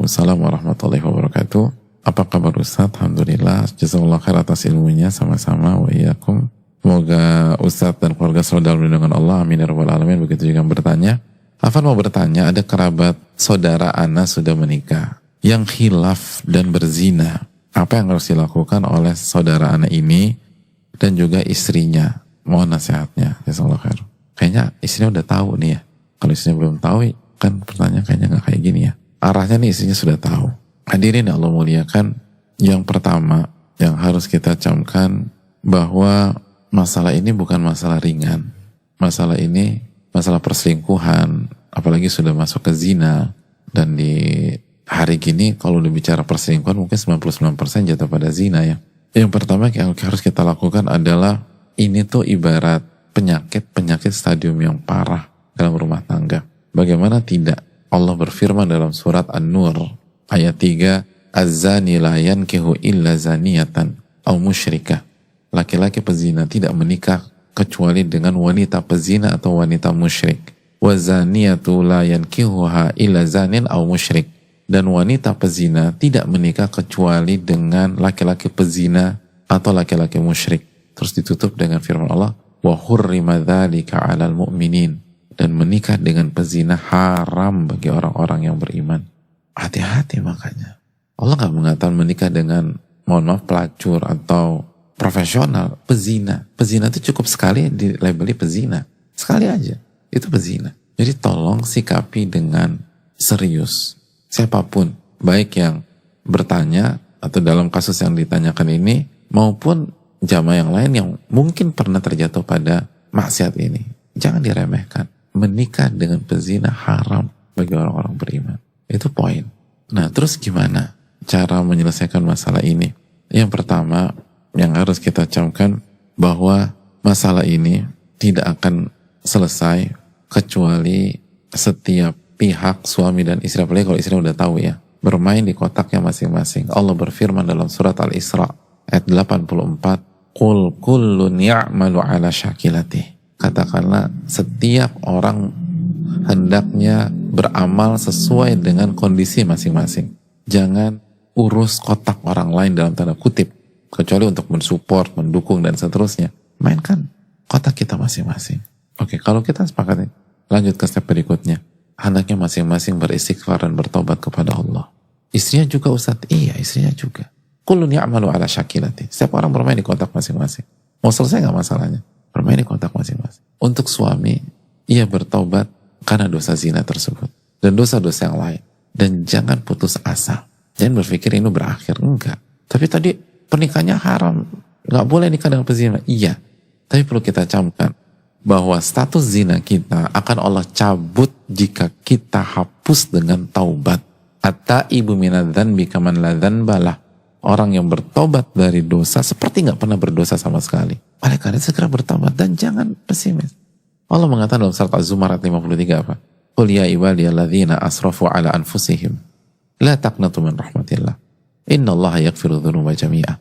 Waalaikumsalam warahmatullahi wabarakatuh. Apa kabar Ustaz? Alhamdulillah. Jazakallah khair atas ilmunya, sama-sama wa iyyakum. Semoga Ustaz dan keluarga selalu dalam lindungan Allah. Amin ya rabbal alamin. Begitu juga bertanya. Afan mau bertanya, ada kerabat saudara ana sudah menikah yang khilaf dan berzina. Apa yang harus dilakukan oleh saudara ana ini dan juga istrinya? Mohon nasihatnya. Jazakallah khair. Kayaknya istrinya udah tahu nih ya. Kalau istrinya belum tahu, kan pertanyaan kayaknya nggak kayak gini ya. Arahnya nih istrinya sudah tahu. Hadirin Allah muliakan, yang pertama yang harus kita camkan bahwa masalah ini bukan masalah ringan. Masalah ini masalah perselingkuhan, apalagi sudah masuk ke zina. Dan di hari gini kalau udah bicara perselingkuhan mungkin 99% jatuh pada zina ya. Yang pertama yang harus kita lakukan adalah ini tuh ibarat penyakit stadium yang parah dalam rumah tangga. Bagaimana tidak? Allah berfirman dalam surat An-Nur ayat 3, Az-zani la yankihu illa zaniyatan aw musyrikah. Laki-laki pezina tidak menikah kecuali dengan wanita pezina atau wanita musyrik. Wa zaniyatu la yankihuha illa zanin aw musyrik. Dan wanita pezina tidak menikah kecuali dengan laki-laki pezina atau laki-laki musyrik. Terus ditutup dengan firman Allah, wa hurrima dzalika 'alal mu'minin. Dan menikah dengan pezina haram bagi orang-orang yang beriman. Hati-hati makanya. Allah gak mengatakan menikah dengan, mohon maaf, pelacur atau profesional. Pezina. Pezina itu cukup sekali dilabeli pezina. Sekali aja. Itu pezina. Jadi tolong sikapi dengan serius. Siapapun. Baik yang bertanya atau dalam kasus yang ditanyakan ini, maupun jamaah yang lain yang mungkin pernah terjatuh pada maksiat ini. Jangan diremehkan. Menikah dengan pezina haram bagi orang-orang beriman. Itu poin. Nah, terus gimana cara menyelesaikan masalah ini? Yang pertama, yang harus kita camkan bahwa masalah ini tidak akan selesai kecuali setiap pihak, suami dan istri, apalagi kalau istri udah tahu ya, bermain di kotaknya masing-masing. Allah berfirman dalam surat Al-Isra ayat 84, Qul kullun ya'malu ala syakilatih. Katakanlah setiap orang hendaknya beramal sesuai dengan kondisi masing-masing. Jangan urus kotak orang lain dalam tanda kutip, kecuali untuk mensupport, mendukung dan seterusnya. Mainkan kotak kita masing-masing. Oke, kalau kita sepakat, lanjut ke step berikutnya. Hendaknya masing-masing beristighfar dan bertobat kepada Allah. Istrinya juga Ustaz? Iya, istrinya juga. Kullun ya'malu ala syakilati. Setiap orang bermain di kotak masing-masing. Mau selesai gak masalahnya? Bermain di kotak masing-masing. Untuk suami, ia bertobat karena dosa zina tersebut. Dan dosa-dosa yang lain. Dan jangan putus asa. Jangan berpikir ini berakhir. Enggak. Tapi tadi pernikahannya haram. Gak boleh nikah dengan pezina. Iya. Tapi perlu kita camkan bahwa status zina kita akan Allah cabut jika kita hapus dengan taubat. At-taibu minadz-dzanbi kaman la dzanbalah. Orang yang bertobat dari dosa seperti gak pernah berdosa sama sekali. Oleh karena itu segera bertobat dan jangan pesimis. Allah mengatakan dalam surat Az-Zumar ayat 53 apa? Qul ya ibadiyalladzina asrafu ala anfusihim la taqnatu min rahmatillah. Innallaha yaghfiru dzunuba jami'a.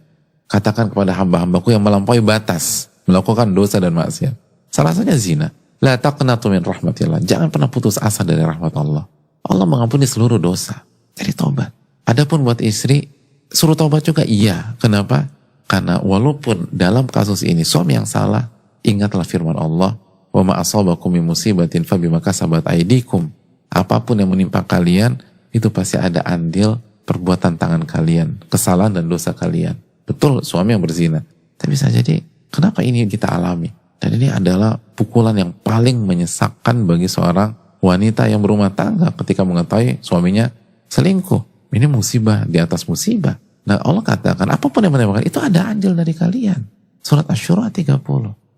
Katakan kepada hamba-hambaku yang melampaui batas, melakukan dosa dan maksiat. Salah satunya zina. La taqnatu min rahmatillah. Jangan pernah putus asa dari rahmat Allah. Allah mengampuni seluruh dosa. Jadi tobat. Adapun buat istri, suruh taubat juga? Iya. Kenapa? Karena walaupun dalam kasus ini suami yang salah, ingatlah firman Allah, wa ma asabakum min musibatin fabima kasabat aydikum. Apapun yang menimpa kalian, itu pasti ada andil perbuatan tangan kalian, kesalahan dan dosa kalian. Betul, suami yang berzina. Tapi bisa jadi, kenapa ini kita alami? Dan ini adalah pukulan yang paling menyesakkan bagi seorang wanita yang berumah tangga ketika mengetahui suaminya selingkuh. Ini musibah di atas musibah. Nah, Allah katakan, apapun yang menimpa itu ada andil dari kalian. Surat Asy-Syura 30.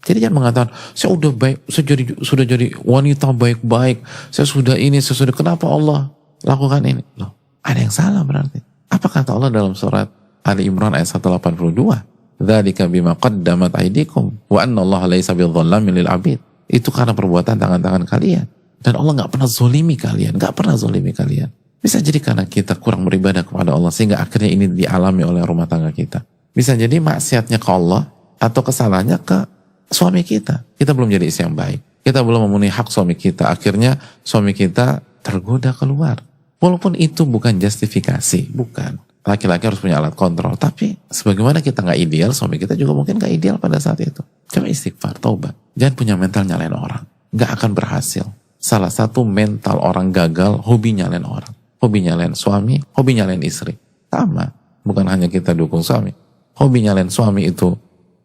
Jadi jangan mengatakan, saya udah baik, saya sudah jadi wanita baik-baik, saya sudah ini, saya sudah, kenapa Allah lakukan ini? Loh, ada yang salah berarti. Apa kata Allah dalam surat Ali Imran ayat 182? Dzalika bima qaddamat aydikum wa anna Allah laisa bidzallamin lil 'abid. Itu karena perbuatan tangan-tangan kalian. Dan Allah gak pernah zolimi kalian, gak pernah zolimi kalian. Bisa jadi karena kita kurang beribadah kepada Allah sehingga akhirnya ini dialami oleh rumah tangga kita. Bisa jadi maksiatnya ke Allah atau kesalahannya ke suami kita. Kita belum jadi istri yang baik. Kita belum memenuhi hak suami kita. Akhirnya suami kita tergoda keluar. Walaupun itu bukan justifikasi, bukan. Laki-laki harus punya alat kontrol, tapi sebagaimana kita nggak ideal, suami kita juga mungkin nggak ideal pada saat itu. Coba istighfar, taubat. Jangan punya mental nyalain orang, nggak akan berhasil. Salah satu mental orang gagal, hobi nyalain orang, hobi nyalain suami, hobi nyalain istri. Sama, bukan hanya kita dukung suami. Hobi nyalain suami itu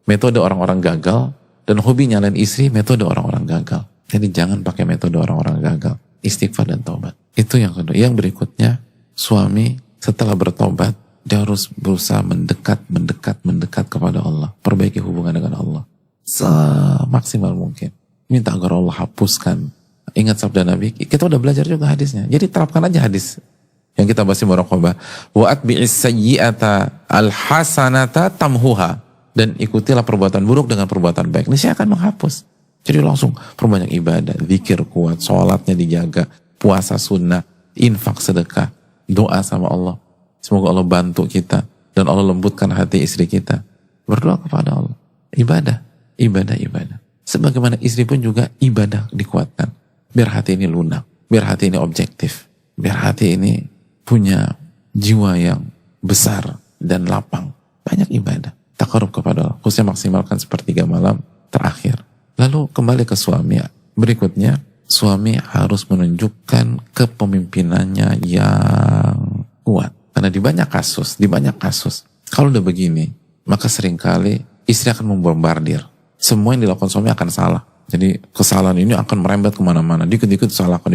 metode orang-orang gagal, dan hobi nyalain istri metode orang-orang gagal. Jadi jangan pakai metode orang-orang gagal. Istighfar dan taubat. Itu yang kedua. Yang berikutnya, suami setelah bertobat, dia harus berusaha mendekat kepada Allah. Perbaiki hubungan dengan Allah semaksimal mungkin. Minta agar Allah hapuskan. Ingat sabda Nabi, kita udah belajar juga hadisnya. Jadi terapkan aja hadis yang kita bahas di muraqabah. Wa atbi'is sayyi'ata al-hasanata tamhuha. Dan ikutilah perbuatan buruk dengan perbuatan baik. Ini saya akan menghapus. Jadi langsung perbanyak ibadah, zikir kuat, sholatnya dijaga, puasa sunnah, infak sedekah, doa sama Allah. Semoga Allah bantu kita dan Allah lembutkan hati istri kita. Berdoa kepada Allah. Ibadah. Sebagaimana istri pun juga ibadah dikuatkan. Biar hati ini lunak, biar hati ini objektif, biar hati ini punya jiwa yang besar dan lapang. Banyak ibadah. Taqarrub kepada Allah. Khususnya maksimalkan sepertiga malam terakhir. Lalu kembali ke suami. Berikutnya, suami harus menunjukkan kepemimpinannya yang kuat. Karena di banyak kasus, kalau udah begini, maka seringkali istri akan membombardir. Semua yang dilakukan suami akan salah. Jadi kesalahan ini akan merembet kemana-mana. Dikit-dikit salahkan.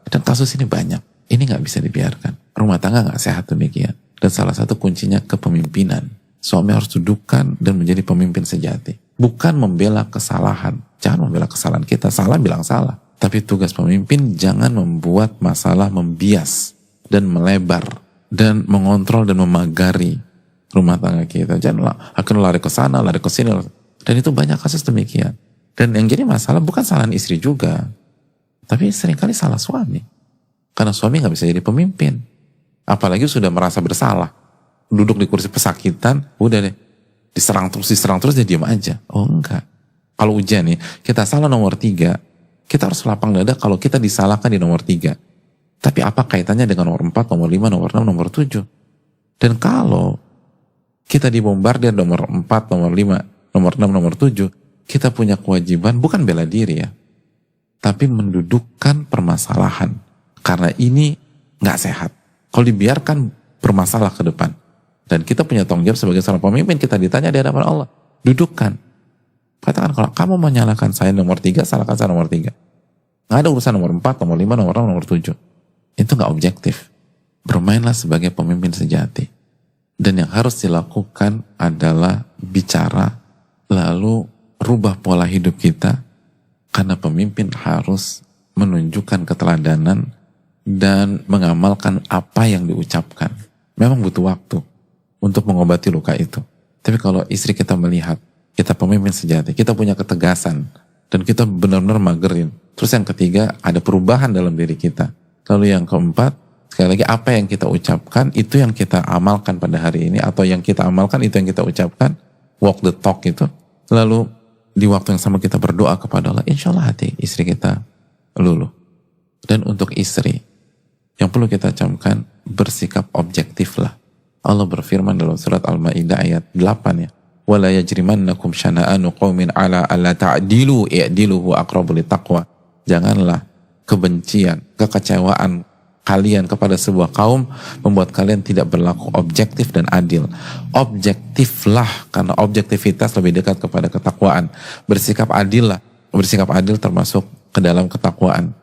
Dan kasus ini banyak. Ini gak bisa dibiarkan. Rumah tangga gak sehat demikian. Dan salah satu kuncinya kepemimpinan. Suami harus dudukkan dan menjadi pemimpin sejati. Bukan membela kesalahan. Jangan membela kesalahan kita. Salah bilang salah. Tapi tugas pemimpin jangan membuat masalah membias dan melebar dan mengontrol dan memagari rumah tangga kita. Jangan akan lari ke sana, lari ke sini. Dan itu banyak kasus demikian. Dan yang jadi masalah bukan kesalahan istri juga. Tapi seringkali salah suami. Karena suami gak bisa jadi pemimpin. Apalagi sudah merasa bersalah. Duduk di kursi pesakitan, udah deh. Diserang terus, dia diam aja. Oh enggak. Kalau ujian nih, kita salah nomor 3, kita harus lapang dada kalau kita disalahkan di nomor 3. Tapi apa kaitannya dengan nomor 4, nomor 5, nomor 6, nomor 7? Dan kalau kita dibombardir nomor 4, nomor 5, nomor 6, nomor 7, kita punya kewajiban bukan bela diri ya, tapi mendudukkan permasalahan. Karena ini nggak sehat. Kalau dibiarkan bermasalah ke depan. Dan kita punya tanggung jawab sebagai seorang pemimpin, kita ditanya di hadapan Allah. Dudukkan. Katakan kalau kamu menyalahkan saya nomor 3, salahkan saya nomor 3. Nggak ada urusan nomor 4, nomor 5, nomor 6, nomor 7. Itu nggak objektif. Bermainlah sebagai pemimpin sejati. Dan yang harus dilakukan adalah bicara, lalu rubah pola hidup kita, karena pemimpin harus menunjukkan keteladanan dan mengamalkan apa yang diucapkan. Memang butuh waktu untuk mengobati luka itu. Tapi kalau istri kita melihat kita pemimpin sejati, kita punya ketegasan, dan kita benar-benar magerin. Terus yang ketiga, ada perubahan dalam diri kita. Lalu yang keempat, sekali lagi apa yang kita ucapkan, itu yang kita amalkan pada hari ini, atau yang kita amalkan itu yang kita ucapkan, walk the talk itu. Lalu di waktu yang sama kita berdoa kepada Allah, insya Allah hati istri kita luluh. Dan untuk istri, yang perlu kita camkan, bersikap objektiflah. Allah berfirman dalam surat Al-Maidah ayat 8 ya. Wala yajrimannakum syana'anu qaumin ala alla ta'dilu i'dilu huwa aqrabu littaqwa. Janganlah kebencian, kekecewaan kalian kepada sebuah kaum membuat kalian tidak berlaku objektif dan adil. Objektiflah, karena objektivitas lebih dekat kepada ketakwaan. Bersikap adil lah. Bersikap adil termasuk ke dalam ketakwaan.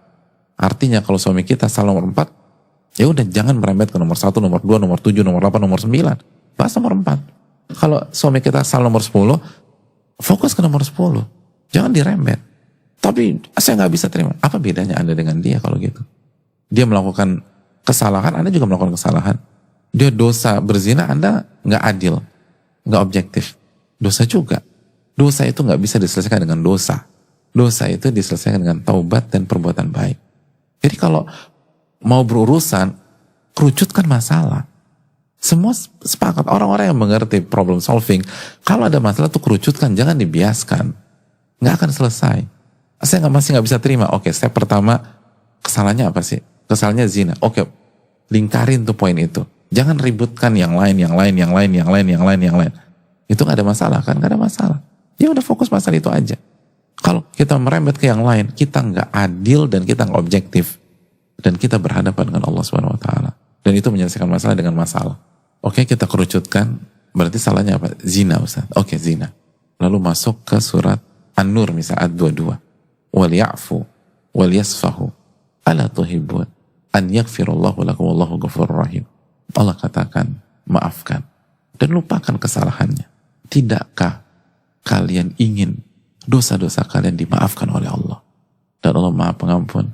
Artinya kalau suami kita salah nomor 4, ya udah jangan merembet ke nomor 1, nomor 2, nomor 7, nomor 8, nomor 9. Bahas nomor 4. Kalau suami kita salah nomor 10, fokus ke nomor 10. Jangan dirembet. Tapi saya nggak bisa terima. Apa bedanya Anda dengan dia kalau gitu? Dia melakukan kesalahan, Anda juga melakukan kesalahan. Dia dosa berzina, Anda nggak adil, nggak objektif. Dosa juga. Dosa itu nggak bisa diselesaikan dengan dosa. Dosa itu diselesaikan dengan taubat dan perbuatan baik. Jadi kalau mau berurusan, kerucutkan masalah. Semua sepakat, orang-orang yang mengerti problem solving, kalau ada masalah tuh kerucutkan, jangan dibiaskan. Nggak akan selesai. Saya masih nggak bisa terima. Oke, step pertama, kesalahannya apa sih? Kesalnya zina. Oke, lingkarin tuh poin itu. Jangan ributkan yang lain. Itu gak ada masalah kan? Gak ada masalah. Ya udah fokus masalah itu aja. Kalau kita merembet ke yang lain, kita nggak adil dan kita nggak objektif. Dan kita berhadapan dengan Allah Subhanahu Wa Taala. Dan itu menyelesaikan masalah dengan masalah. Oke, kita kerucutkan. Berarti salahnya apa? Zina, Ustaz. Oke, zina. Lalu masuk ke surat An-Nur misalnya ayat 22. Wal ya'fu wal yasfahu ala tuhibbun an yaghfirallahu lakum wallahu ghafurur rahim. Allah katakan, maafkan dan lupakan kesalahannya. Tidakkah kalian ingin dosa-dosa kalian dimaafkan oleh Allah? Dan Allah Maha Pengampun,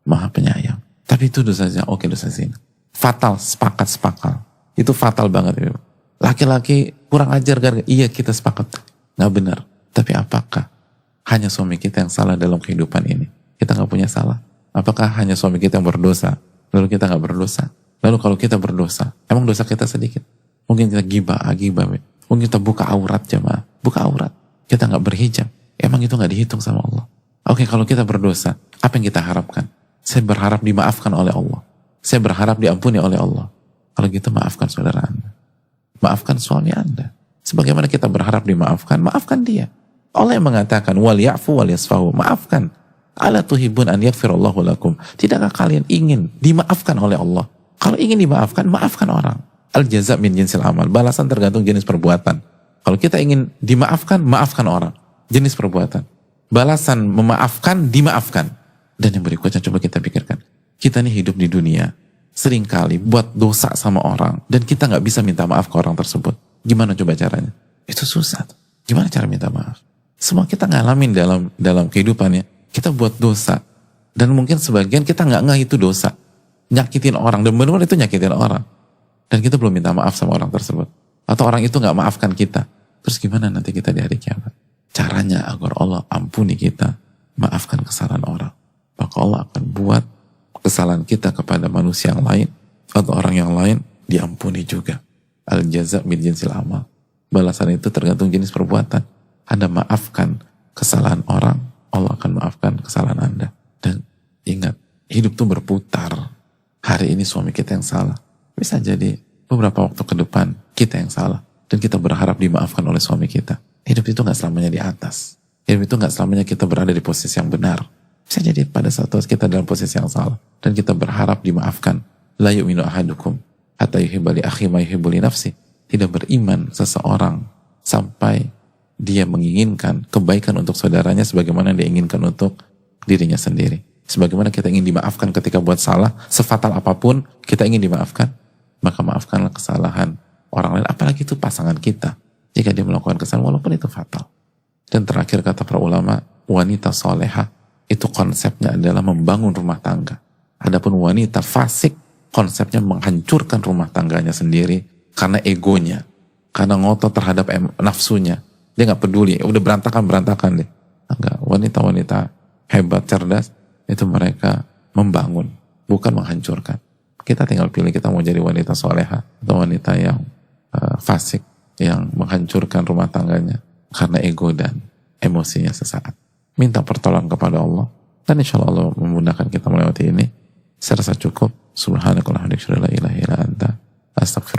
Maha Penyayang. Tapi itu dosa zina. Oke, dosa zina. Fatal, sepakat. Itu fatal banget. Laki-laki kurang ajar gara-gara. Iya, kita sepakat. Nggak benar. Tapi apakah hanya suami kita yang salah dalam kehidupan ini? Kita nggak punya salah. Apakah hanya suami kita yang berdosa, lalu kita nggak berdosa? Lalu kalau kita berdosa, emang dosa kita sedikit? Mungkin kita gibah. Mungkin kita buka aurat jemaah. Buka aurat. Kita nggak berhijab. Emang itu nggak dihitung sama Allah? Oke, kalau kita berdosa, apa yang kita harapkan? Saya berharap dimaafkan oleh Allah. Saya berharap diampuni oleh Allah. Kalau gitu maafkan saudara Anda. Maafkan suami Anda. Sebagaimana kita berharap dimaafkan, maafkan dia. Allah yang mengatakan, wal ya'fu wal yasfahu. Maafkan. Ala tuhibun an yaghfirallahu lakum. Tidakkah kalian ingin dimaafkan oleh Allah? Kalau ingin dimaafkan, maafkan orang. Al jaza min jinsil amal. Balasan tergantung jenis perbuatan. Kalau kita ingin dimaafkan, maafkan orang. Jenis perbuatan. Balasan memaafkan, dimaafkan. Dan yang berikutnya coba kita pikirkan. Kita ini hidup di dunia. Seringkali buat dosa sama orang. Dan kita gak bisa minta maaf ke orang tersebut. Gimana coba caranya? Itu susah. Gimana cara minta maaf? Semua kita ngalamin dalam kehidupannya. Kita buat dosa. Dan mungkin sebagian kita gak ngeh itu dosa. Nyakitin orang. Dan benar-benar itu nyakitin orang. Dan kita belum minta maaf sama orang tersebut. Atau orang itu gak maafkan kita. Terus gimana nanti kita di hari kiamat? Caranya agar Allah ampuni kita. Maafkan kesalahan orang. Maka Allah akan buat kesalahan kita kepada manusia yang lain atau orang yang lain diampuni juga. Al jaza min jinsil amal. Balasan itu tergantung jenis perbuatan. Anda maafkan kesalahan orang, Allah akan maafkan kesalahan Anda. Dan ingat, hidup itu berputar. Hari ini suami kita yang salah. Bisa jadi beberapa waktu ke depan kita yang salah. Dan kita berharap dimaafkan oleh suami kita. Hidup itu gak selamanya di atas. Hidup itu gak selamanya kita berada di posisi yang benar. Bisa jadi pada saat kita dalam posisi yang salah. Dan kita berharap dimaafkan. La yu'minu ahadukum hatta yuhibba li akhi ma yuhibbu li nafsi. Tidak beriman seseorang sampai dia menginginkan kebaikan untuk saudaranya sebagaimana dia inginkan untuk dirinya sendiri. Sebagaimana kita ingin dimaafkan ketika buat salah, sefatal apapun kita ingin dimaafkan, maka maafkanlah kesalahan orang lain, apalagi itu pasangan kita. Jika dia melakukan kesalahan walaupun itu fatal. Dan terakhir kata para ulama, wanita solehah itu konsepnya adalah membangun rumah tangga. Adapun wanita fasik, konsepnya menghancurkan rumah tangganya sendiri karena egonya, karena ngotot terhadap nafsunya. Dia nggak peduli, udah berantakan deh. Enggak, wanita-wanita hebat, cerdas, itu mereka membangun, bukan menghancurkan. Kita tinggal pilih kita mau jadi wanita soleha atau wanita yang fasik, yang menghancurkan rumah tangganya karena ego dan emosinya sesaat. Minta pertolongan kepada Allah, dan insya Allah memudahkan kita melewati ini. Saya rasa cukup. Subhanakallahumma wa bihamdika, la ilaha illa anta, astaghfiruka.